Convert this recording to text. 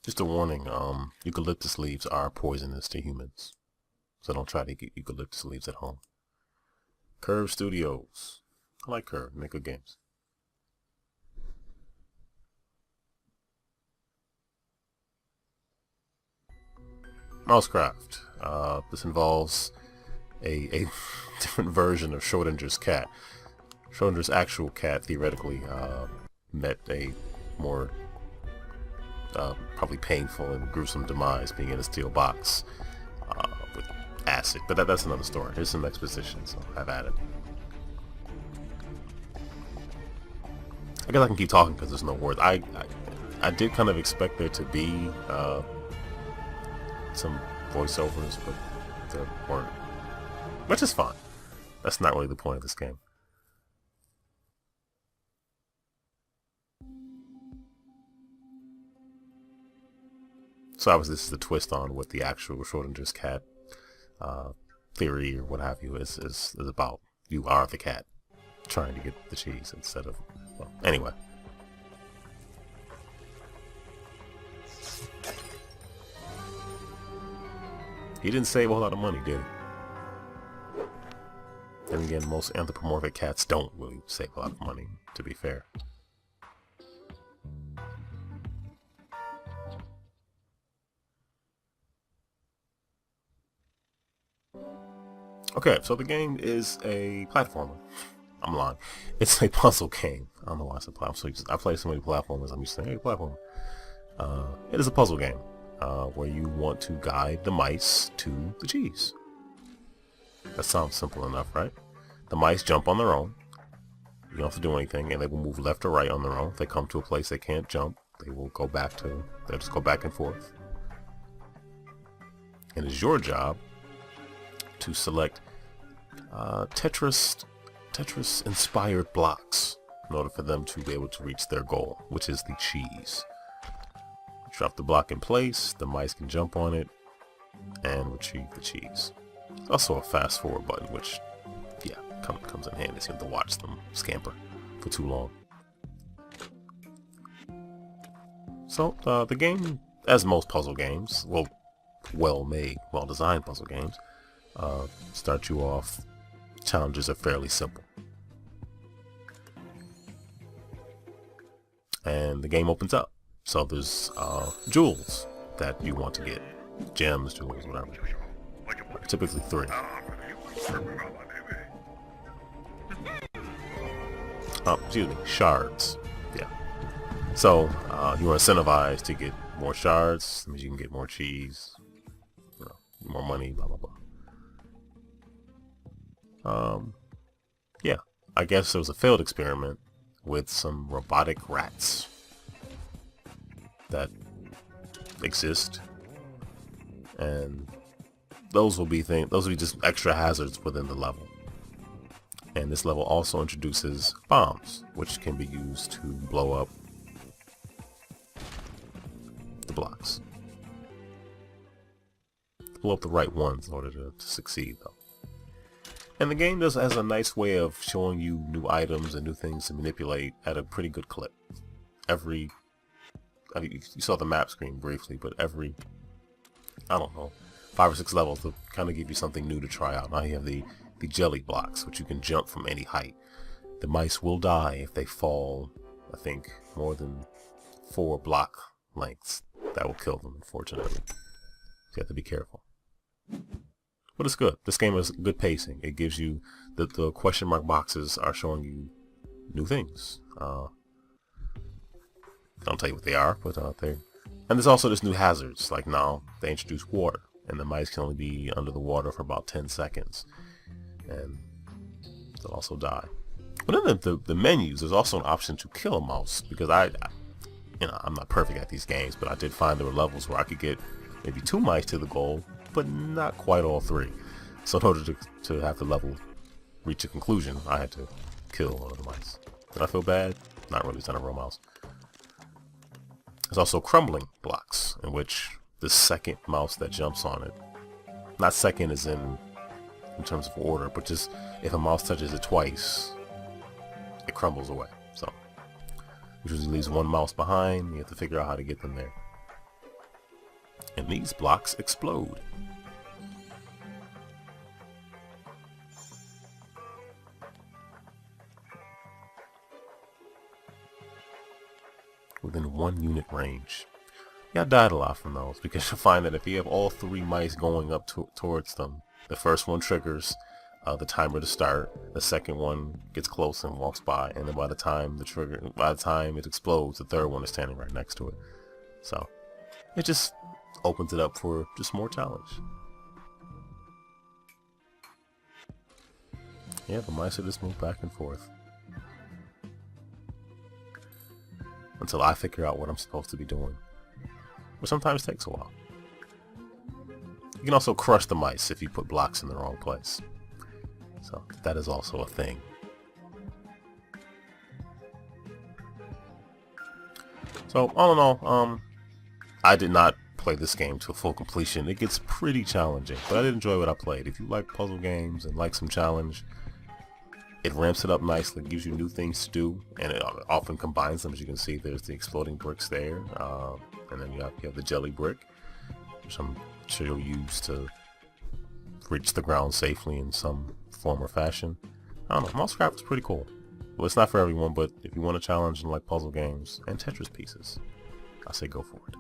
Just a warning, eucalyptus leaves are poisonous to humans. So don't try to get eucalyptus leaves at home. Curve Studios. I like Curve, they make good games. Mousecraft. This involves a different version of Schrodinger's cat. Schrodinger's actual cat theoretically met a more probably painful and gruesome demise, being in a steel box with acid. But that's another story. Here's some exposition, so I've added. I guess I can keep talking because there's no words. I did kind of expect there to be some voiceovers, but there weren't. Which is fine. That's not really the point of this game. So obviously this is the twist on what the actual Schrodinger's cat theory or what have you is about. You are the cat trying to get the cheese instead of... Well, anyway. He didn't save a whole lot of money, did he? Then again, most anthropomorphic cats don't really save a lot of money, to be fair. Okay, so the game is a platformer. I'm lying. It's a puzzle game. I don't know why I said platform. I play so many platformers, I'm used to saying, hey, platform. It is a puzzle game where you want to guide the mice to the cheese. That sounds simple enough, right? The mice jump on their own. You don't have to do anything, and they will move left or right on their own. If they come to a place they can't jump, they will go back to... They'll just go back and forth. And it's your job to select Tetris-inspired blocks in order for them to be able to reach their goal, which is the cheese. Drop the block in place, the mice can jump on it, and retrieve the cheese. There's also a fast forward button, which, yeah, comes in handy so you have to watch them scamper for too long. So, the game, as most puzzle games, well-made, well-designed puzzle games, start you off, challenges are fairly simple. And the game opens up. So there's jewels that you want to get. Gems, jewels, whatever. Typically 3. Excuse me, shards. Yeah. So you are incentivized to get more shards. That means you can get more cheese, you know, more money, blah blah blah. Yeah. I guess there was a failed experiment with some robotic rats that exist, and those will be just extra hazards within the level. And this level also introduces bombs, which can be used to blow up the blocks. Blow up the right ones in order to succeed, though. And the game has a nice way of showing you new items and new things to manipulate at a pretty good clip. You saw the map screen briefly, but every, I don't know, 5 or 6 levels to kind of give you something new to try out. Now you have the jelly blocks, which you can jump from any height. The mice will die if they fall, I think, more than 4 block lengths. That will kill them, unfortunately. So you have to be careful. But it's good. This game has good pacing. It gives you, the question mark boxes are showing you new things. Don't tell you what they are, but and there's also this new hazards. Like now, they introduce water, and the mice can only be under the water for about 10 seconds, and they'll also die. But in the menus, there's also an option to kill a mouse, because I'm not perfect at these games, but I did find there were levels where I could get maybe 2 mice to the goal, but not quite all 3. So in order to have the level reach a conclusion, I had to kill one of the mice. Did I feel bad? Not really. It's not a real mouse. There's also crumbling blocks, in which the second mouse that jumps on it, not second as in terms of order, but just if a mouse touches it twice, it crumbles away. So, which usually leaves 1 mouse behind. You have to figure out how to get them there. And these blocks explode. Within 1 unit range. Yeah, I died a lot from those because you'll find that if you have all 3 mice going up towards them, the first one triggers the timer to start, the second one gets close and walks by, and then by the time it explodes, the third one is standing right next to it. So it just opens it up for just more challenge. Yeah, the mice are just move back and forth until I figure out what I'm supposed to be doing, which sometimes takes a while. You can also crush the mice if you put blocks in the wrong place. So that is also a thing. So all in all, I did not play this game to full completion. It gets pretty challenging, but I did enjoy what I played. If you like puzzle games and like some challenge, it ramps it up nicely, gives you new things to do, and it often combines them. As you can see, there's the exploding bricks there, and then you have the jelly brick, which I'm sure you'll use to reach the ground safely in some form or fashion. I don't know, Mousecraft is pretty cool. Well, it's not for everyone, but if you want a challenge and like puzzle games and Tetris pieces, I say go for it.